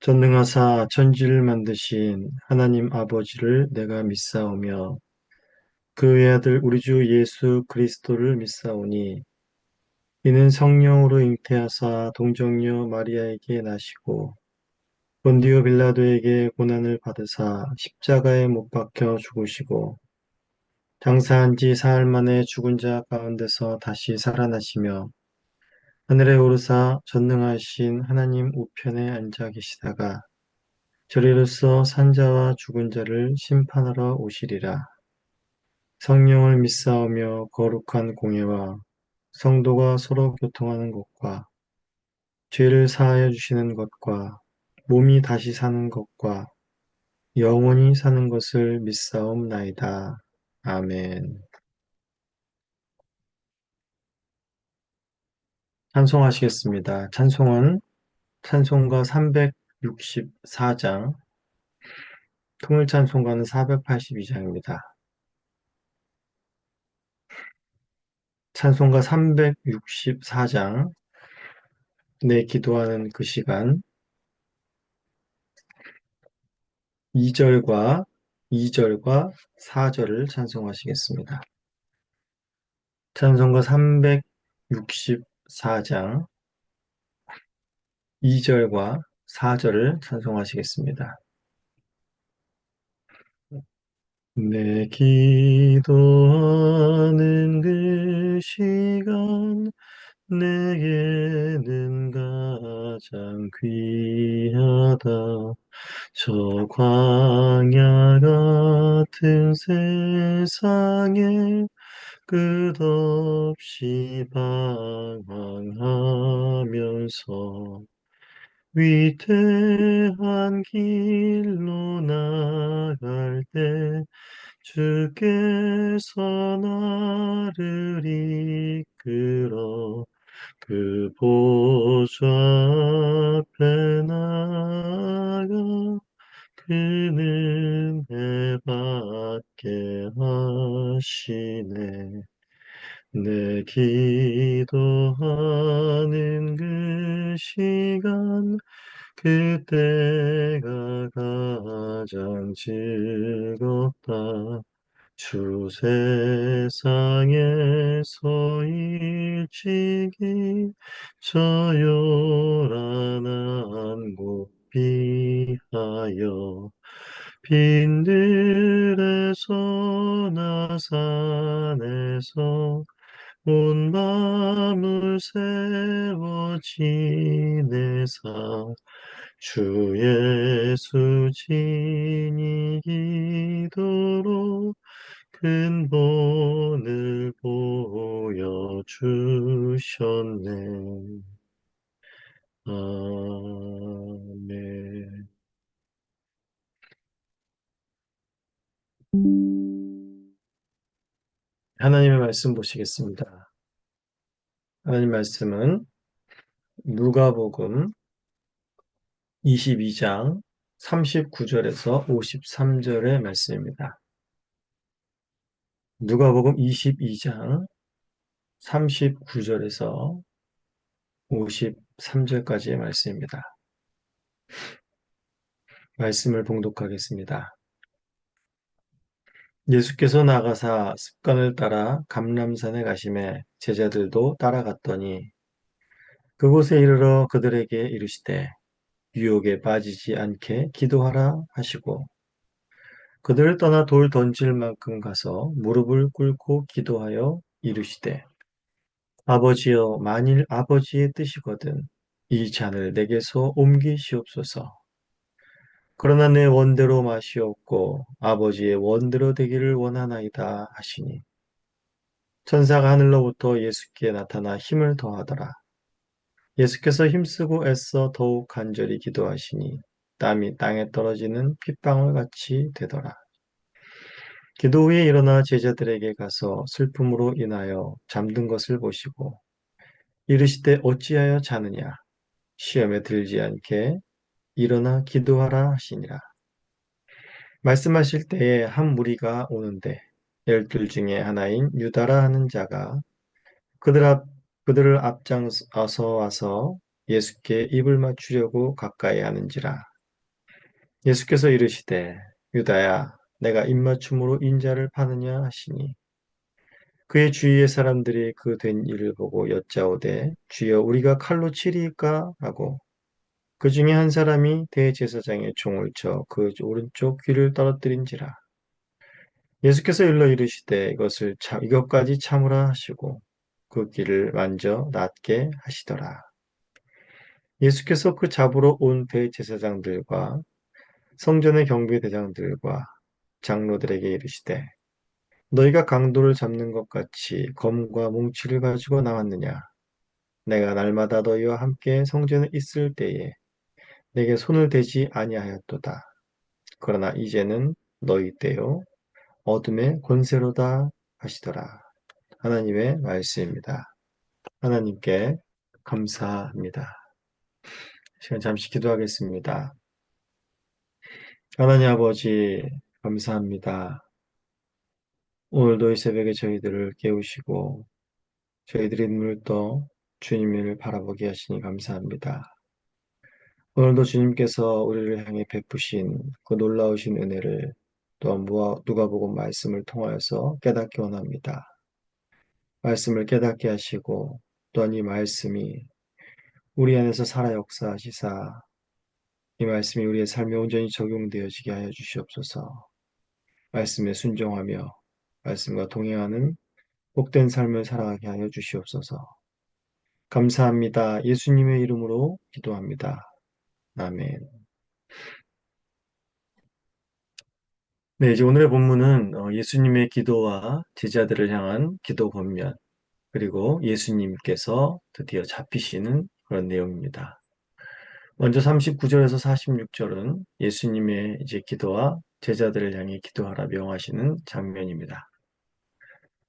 전능하사 천지를 만드신 하나님 아버지를 내가 믿사오며 그의 아들 우리 주 예수 그리스도를 믿사오니 이는 성령으로 잉태하사 동정녀 마리아에게 나시고 본디오 빌라도에게 고난을 받으사 십자가에 못 박혀 죽으시고 장사한 지 사흘 만에 죽은 자 가운데서 다시 살아나시며 하늘에 오르사 전능하신 하나님 우편에 앉아 계시다가 저리로서 산자와 죽은 자를 심판하러 오시리라. 성령을 믿사오며 거룩한 공예와 성도가 서로 교통하는 것과 죄를 사하여 주시는 것과 몸이 다시 사는 것과 영원히 사는 것을 믿사옵나이다. 아멘. 찬송하시겠습니다. 찬송은 찬송가 364장, 통일찬송가는 482장입니다. 찬송가 364장, 내 기도하는 그 시간 2절과 2절과 4절을 찬송하시겠습니다. 찬송가 364장 2절과 4절을 찬송하시겠습니다. 내 기도하는 그 시간 내게는 가장 귀하다. 저 광야 같은 세상에 끝없이 방황하면서 위태한 길로 나갈 때 주께서 나를 이끌어 그 보좌 앞에 나가 그는 내 받게 하시네. 내 기도하는 그 시간 그때가 가장 즐겁다. 주 세상에서 일찍이 저 요란한 곳 피하여 빈들에서 나 산에서 온 밤을 세워 지내사 주 예수 지니기도록 큰 본을 보여주셨네. 아멘. 하나님의 말씀 보시겠습니다. 하나님 말씀은 누가복음 22장 39절에서 53절의 말씀입니다. 누가복음 22장 39절에서 53절까지의 말씀입니다. 말씀을 봉독하겠습니다. 예수께서 나가사 습관을 따라 감람산에 가시매 제자들도 따라갔더니 그곳에 이르러 그들에게 이르시되 유혹에 빠지지 않게 기도하라 하시고 그들을 떠나 돌 던질 만큼 가서 무릎을 꿇고 기도하여 이르시되 아버지여 만일 아버지의 뜻이거든 이 잔을 내게서 옮기시옵소서. 그러나 내 원대로 마시옵고 아버지의 원대로 되기를 원하나이다 하시니 천사가 하늘로부터 예수께 나타나 힘을 더하더라. 예수께서 힘쓰고 애써 더욱 간절히 기도하시니 땀이 땅에 떨어지는 핏방울 같이 되더라. 기도 후에 일어나 제자들에게 가서 슬픔으로 인하여 잠든 것을 보시고 이르시되 어찌하여 자느냐 시험에 들지 않게 일어나 기도하라 하시니라. 말씀하실 때에 한 무리가 오는데 열둘 중에 하나인 유다라 하는 자가 그들 앞, 그들을 앞장서 와서 예수께 입을 맞추려고 가까이 하는지라 예수께서 이르시되 유다야 내가 입맞춤으로 인자를 파느냐 하시니 그의 주위의 사람들이 그 된 일을 보고 여짜오되 주여 우리가 칼로 치리이까 하고 그 중에 한 사람이 대제사장의 총을 쳐 그 오른쪽 귀를 떨어뜨린지라. 예수께서 일러 이르시되 이것까지 참으라 하시고 그 귀를 만져 낫게 하시더라. 예수께서 그 잡으러 온 대제사장들과 성전의 경비대장들과 장로들에게 이르시되 너희가 강도를 잡는 것 같이 검과 뭉치를 가지고 나왔느냐? 내가 날마다 너희와 함께 성전에 있을 때에 내게 손을 대지 아니하였도다. 그러나 이제는 너희 때요 어둠의 권세로다 하시더라. 하나님의 말씀입니다. 하나님께 감사합니다. 시간 잠시 기도하겠습니다. 하나님 아버지 감사합니다. 오늘도 이 새벽에 저희들을 깨우시고 저희들의 눈을 떠 주님을 바라보게 하시니 감사합니다. 오늘도 주님께서 우리를 향해 베푸신 그 놀라우신 은혜를 또한 누가복음 말씀을 통하여서 깨닫기 원합니다. 말씀을 깨닫게 하시고 또한 이 말씀이 우리 안에서 살아 역사하시사 이 말씀이 우리의 삶에 온전히 적용되어지게 하여 주시옵소서. 말씀에 순종하며 말씀과 동행하는 복된 삶을 살아가게 하여 주시옵소서. 감사합니다. 예수님의 이름으로 기도합니다. 아멘. 네, 이제 오늘의 본문은 예수님의 기도와 제자들을 향한 기도 권면, 그리고 예수님께서 드디어 잡히시는 그런 내용입니다. 먼저 39절에서 46절은 예수님의 이제 기도와 제자들을 향해 기도하라 명하시는 장면입니다.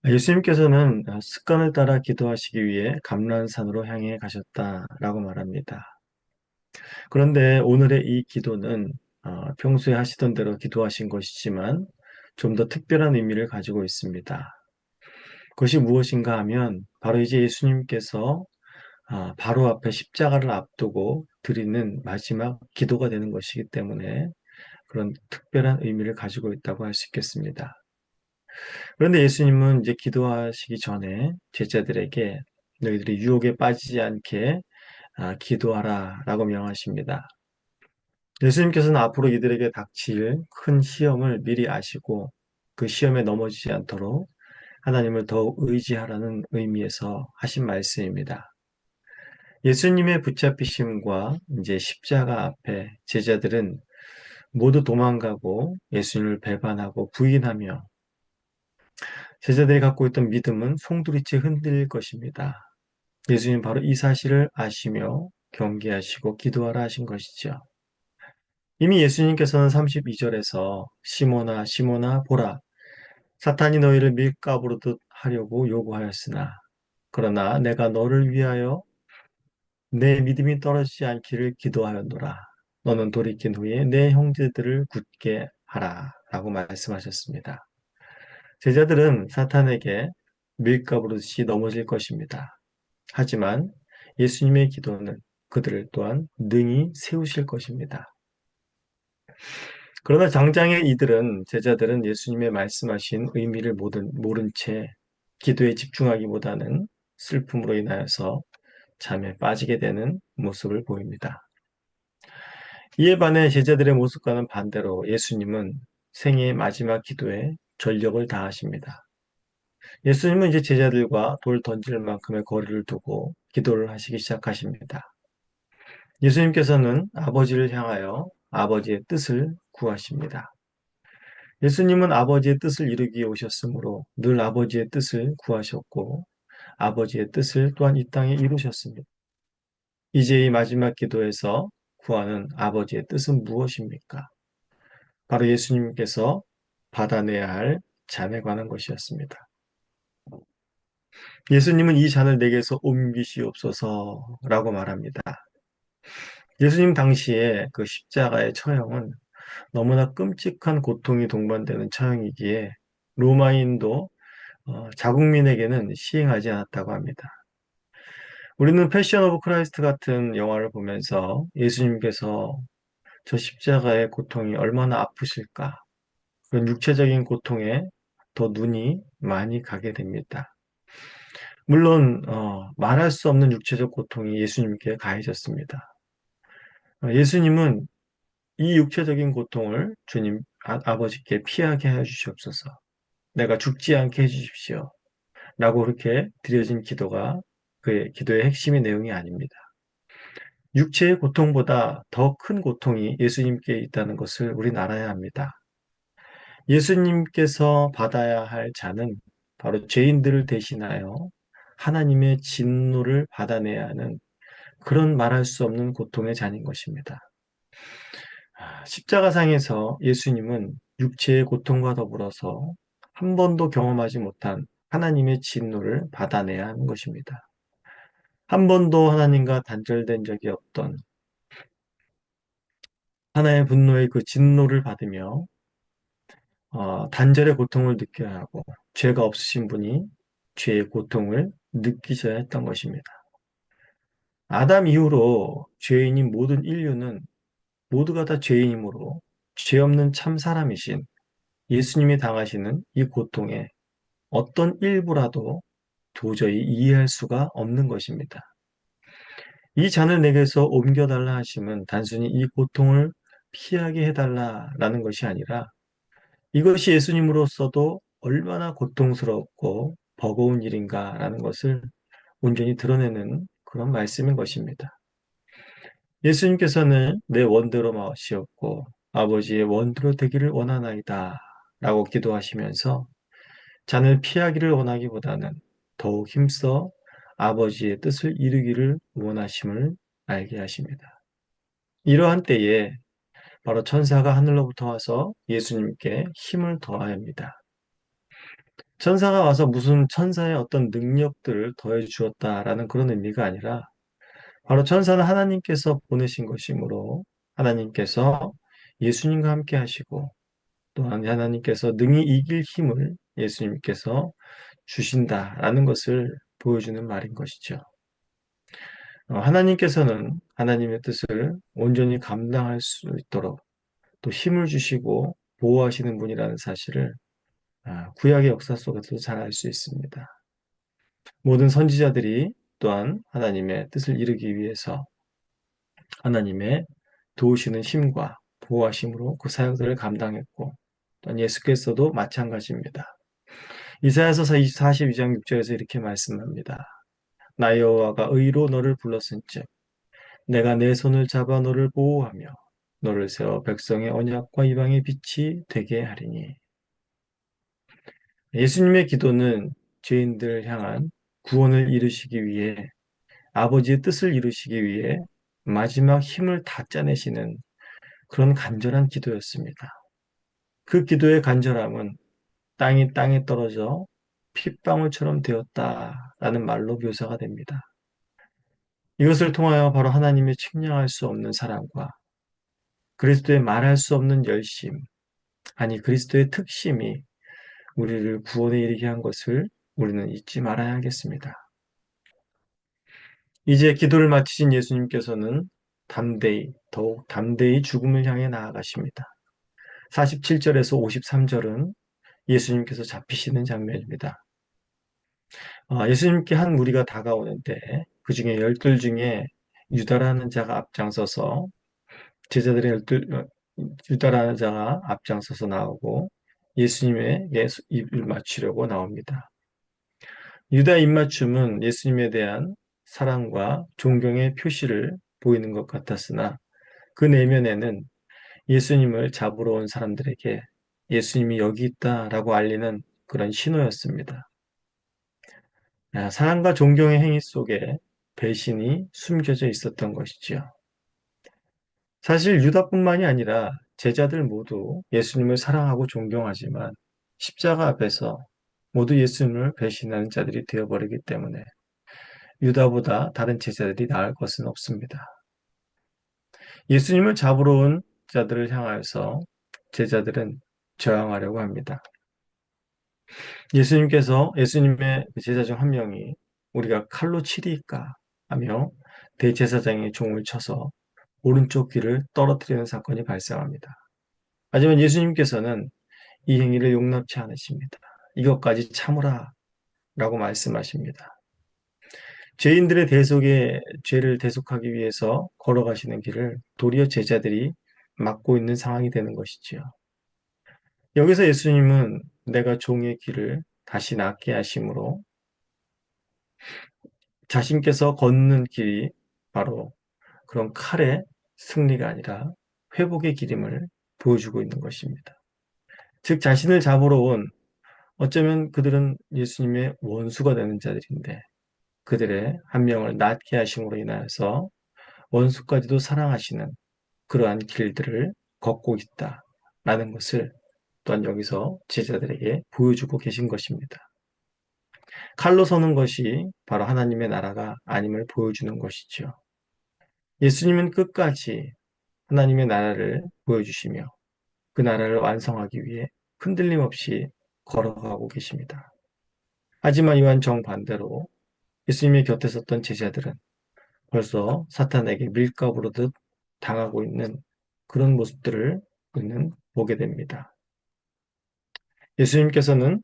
예수님께서는 습관을 따라 기도하시기 위해 감람산으로 향해 가셨다라고 말합니다. 그런데 오늘의 이 기도는 평소에 하시던 대로 기도하신 것이지만 좀 더 특별한 의미를 가지고 있습니다. 그것이 무엇인가 하면 바로 이제 예수님께서 바로 앞에 십자가를 앞두고 드리는 마지막 기도가 되는 것이기 때문에 그런 특별한 의미를 가지고 있다고 할 수 있겠습니다. 그런데 예수님은 이제 기도하시기 전에 제자들에게 너희들이 유혹에 빠지지 않게 기도하라 라고 명하십니다. 예수님께서는 앞으로 이들에게 닥칠 큰 시험을 미리 아시고 그 시험에 넘어지지 않도록 하나님을 더욱 의지하라는 의미에서 하신 말씀입니다. 예수님의 붙잡히심과 이제 십자가 앞에 제자들은 모두 도망가고 예수님을 배반하고 부인하며 제자들이 갖고 있던 믿음은 송두리째 흔들릴 것입니다. 예수님 바로 이 사실을 아시며 경계하시고 기도하라 하신 것이죠. 이미 예수님께서는 32절에서 시몬아 시몬아 보라 사탄이 너희를 밀가부르듯 하려고 요구하였으나 그러나 내가 너를 위하여 내 믿음이 떨어지지 않기를 기도하였노라. 너는 돌이킨 후에 내 형제들을 굳게 하라 라고 말씀하셨습니다. 제자들은 사탄에게 밀가부르듯이 넘어질 것입니다. 하지만 예수님의 기도는 그들을 또한 능히 세우실 것입니다. 그러나 장장의 제자들은 예수님의 말씀하신 의미를 모른 채 기도에 집중하기보다는 슬픔으로 인하여서 잠에 빠지게 되는 모습을 보입니다. 이에 반해 제자들의 모습과는 반대로 예수님은 생애의 마지막 기도에 전력을 다하십니다. 예수님은 이제 제자들과 돌 던질 만큼의 거리를 두고 기도를 하시기 시작하십니다. 예수님께서는 아버지를 향하여 아버지의 뜻을 구하십니다. 예수님은 아버지의 뜻을 이루기 위해 오셨으므로 늘 아버지의 뜻을 구하셨고 아버지의 뜻을 또한 이 땅에 이루셨습니다. 이제 이 마지막 기도에서 구하는 아버지의 뜻은 무엇입니까? 바로 예수님께서 받아내야 할 잔에 관한 것이었습니다. 예수님은 이 잔을 내게서 옮기시옵소서라고 말합니다. 예수님 당시에 그 십자가의 처형은 너무나 끔찍한 고통이 동반되는 처형이기에 로마인도 자국민에게는 시행하지 않았다고 합니다. 우리는 패션 오브 크라이스트 같은 영화를 보면서 예수님께서 저 십자가의 고통이 얼마나 아프실까? 그런 육체적인 고통에 더 눈이 많이 가게 됩니다. 물론 말할 수 없는 육체적 고통이 예수님께 가해졌습니다. 예수님은 이 육체적인 고통을 주님 아버지께 피하게 해 주시옵소서. 내가 죽지 않게 해 주십시오. 라고 그렇게 드려진 기도가 그의 기도의 핵심의 내용이 아닙니다. 육체의 고통보다 더 큰 고통이 예수님께 있다는 것을 우린 알아야 합니다. 예수님께서 받아야 할 자는 바로 죄인들을 대신하여 하나님의 진노를 받아내야 하는 그런 말할 수 없는 고통의 잔인 것입니다. 십자가상에서 예수님은 육체의 고통과 더불어서 한 번도 경험하지 못한 하나님의 진노를 받아내야 하는 것입니다. 한 번도 하나님과 단절된 적이 없던 하나의 분노의 그 진노를 받으며 단절의 고통을 느껴야 하고 죄가 없으신 분이 죄의 고통을 느끼셔야 했던 것입니다. 아담 이후로 죄인인 모든 인류는 모두가 다 죄인이므로 죄 없는 참 사람이신 예수님이 당하시는 이 고통에 어떤 일부라도 도저히 이해할 수가 없는 것입니다. 이 잔을 내게서 옮겨달라 하심은 단순히 이 고통을 피하게 해달라라는 것이 아니라 이것이 예수님으로서도 얼마나 고통스럽고 버거운 일인가라는 것을 온전히 드러내는 그런 말씀인 것입니다. 예수님께서는 내 원대로 마시옵고 아버지의 원대로 되기를 원하나이다 라고 기도하시면서 잔을 피하기를 원하기보다는 더욱 힘써 아버지의 뜻을 이루기를 원하심을 알게 하십니다. 이러한 때에 바로 천사가 하늘로부터 와서 예수님께 힘을 더합니다. 천사가 와서 무슨 천사의 어떤 능력들을 더해 주었다라는 그런 의미가 아니라 바로 천사는 하나님께서 보내신 것이므로 하나님께서 예수님과 함께 하시고 또한 하나님께서 능히 이길 힘을 예수님께서 주신다라는 것을 보여주는 말인 것이죠. 하나님께서는 하나님의 뜻을 온전히 감당할 수 있도록 또 힘을 주시고 보호하시는 분이라는 사실을 구약의 역사 속에서도 잘 알 수 있습니다. 모든 선지자들이 또한 하나님의 뜻을 이루기 위해서 하나님의 도우시는 힘과 보호하심으로 그 사역들을 감당했고 또한 예수께서도 마찬가지입니다. 이사야서 42장 6절에서 이렇게 말씀합니다. 나 여호와가 의로 너를 불렀은즉 내가 내 손을 잡아 너를 보호하며 너를 세워 백성의 언약과 이방의 빛이 되게 하리니. 예수님의 기도는 죄인들을 향한 구원을 이루시기 위해 아버지의 뜻을 이루시기 위해 마지막 힘을 다 짜내시는 그런 간절한 기도였습니다. 그 기도의 간절함은 땅이 땅에 떨어져 핏방울처럼 되었다라는 말로 묘사가 됩니다. 이것을 통하여 바로 하나님의 측량할 수 없는 사랑과 그리스도의 말할 수 없는 열심, 아니 그리스도의 특심이 우리를 구원에 이르게 한 것을 우리는 잊지 말아야 하겠습니다. 이제 기도를 마치신 예수님께서는 더욱 담대히 죽음을 향해 나아가십니다. 47절에서 53절은 예수님께서 잡히시는 장면입니다. 예수님께 한 무리가 다가오는데 그 중에 열둘 중에 유다라는 자가 앞장서서 제자들의 유다라는 자가 앞장서서 나오고 예수님에게 입을 맞추려고 나옵니다. 유다 입맞춤은 예수님에 대한 사랑과 존경의 표시를 보이는 것 같았으나 그 내면에는 예수님을 잡으러 온 사람들에게 예수님이 여기 있다라고 알리는 그런 신호였습니다. 사랑과 존경의 행위 속에 배신이 숨겨져 있었던 것이지요. 사실 유다뿐만이 아니라 제자들 모두 예수님을 사랑하고 존경하지만 십자가 앞에서 모두 예수님을 배신하는 자들이 되어버리기 때문에 유다보다 다른 제자들이 나을 것은 없습니다. 예수님을 잡으러 온 자들을 향하여서 제자들은 저항하려고 합니다. 예수님의 제자 중 한 명이 우리가 칼로 치리까 하며 대제사장의 종을 쳐서 오른쪽 귀를 떨어뜨리는 사건이 발생합니다. 하지만 예수님께서는 이 행위를 용납치 않으십니다. 이것까지 참으라 라고 말씀하십니다. 죄인들의 대속에 죄를 대속하기 위해서 걸어가시는 길을 도리어 제자들이 막고 있는 상황이 되는 것이지요. 여기서 예수님은 내가 종의 귀를 다시 낫게 하심으로 자신께서 걷는 길이 바로 그런 칼의 승리가 아니라 회복의 길임을 보여주고 있는 것입니다. 즉 자신을 잡으러 온 어쩌면 그들은 예수님의 원수가 되는 자들인데 그들의 한 명을 낫게 하심으로 인하여서 원수까지도 사랑하시는 그러한 길들을 걷고 있다라는 것을 또한 여기서 제자들에게 보여주고 계신 것입니다. 칼로 서는 것이 바로 하나님의 나라가 아님을 보여주는 것이죠. 예수님은 끝까지 하나님의 나라를 보여주시며 그 나라를 완성하기 위해 흔들림 없이 걸어가고 계십니다. 하지만 이와 정반대로 예수님의 곁에 섰던 제자들은 벌써 사탄에게 밀가부르듯 당하고 있는 그런 모습들을 우리는 보게 됩니다. 예수님께서는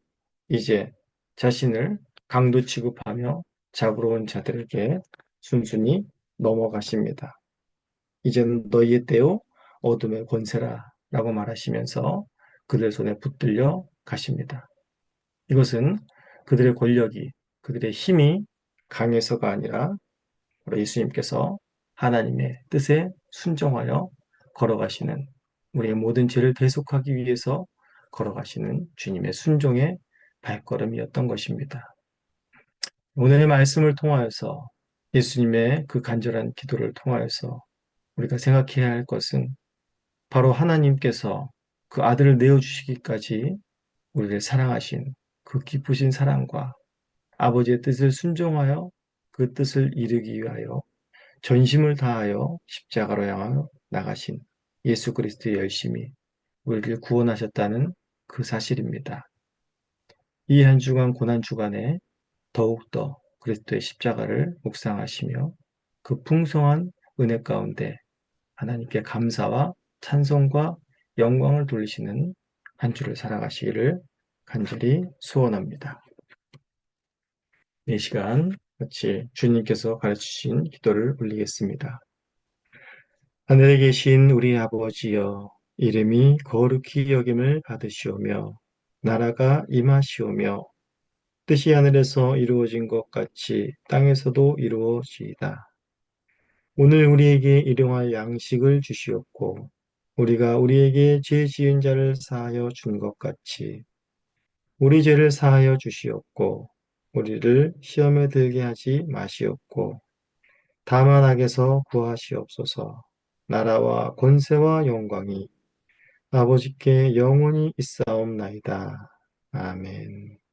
이제 자신을 강도 취급하며 잡으러 온 자들에게 순순히 넘어가십니다. 이제는 너희의 때요 어둠의 권세라 라고 말하시면서 그들 손에 붙들려 가십니다. 이것은 그들의 권력이, 그들의 힘이 강해서가 아니라 바로 예수님께서 하나님의 뜻에 순종하여 걸어가시는 우리의 모든 죄를 대속하기 위해서 걸어가시는 주님의 순종의 발걸음이었던 것입니다. 오늘의 말씀을 통하여서 예수님의 그 간절한 기도를 통하여서 우리가 생각해야 할 것은 바로 하나님께서 그 아들을 내어주시기까지 우리를 사랑하신 그 기쁘신 사랑과 아버지의 뜻을 순종하여 그 뜻을 이루기 위하여 전심을 다하여 십자가로 향하여 나가신 예수 그리스도의 열심이 우리를 구원하셨다는 그 사실입니다. 이 한 주간 고난 주간에 더욱더 그리스도의 십자가를 묵상하시며 그 풍성한 은혜 가운데 하나님께 감사와 찬송과 영광을 돌리시는 한 주를 살아가시기를 간절히 소원합니다. 이 시간 같이 주님께서 가르치신 기도를 올리겠습니다. 하늘에 계신 우리 아버지여, 이름이 거룩히 여김을 받으시오며 나라가 임하시오며 뜻이 하늘에서 이루어진 것 같이 땅에서도 이루어지이다. 오늘 우리에게 일용할 양식을 주시옵고 우리가 우리에게 죄 지은 자를 사하여 준 것 같이 우리 죄를 사하여 주시옵고 우리를 시험에 들게 하지 마시옵고 다만 악에서 구하시옵소서. 나라와 권세와 영광이 아버지께 영원히 있사옵나이다. 아멘.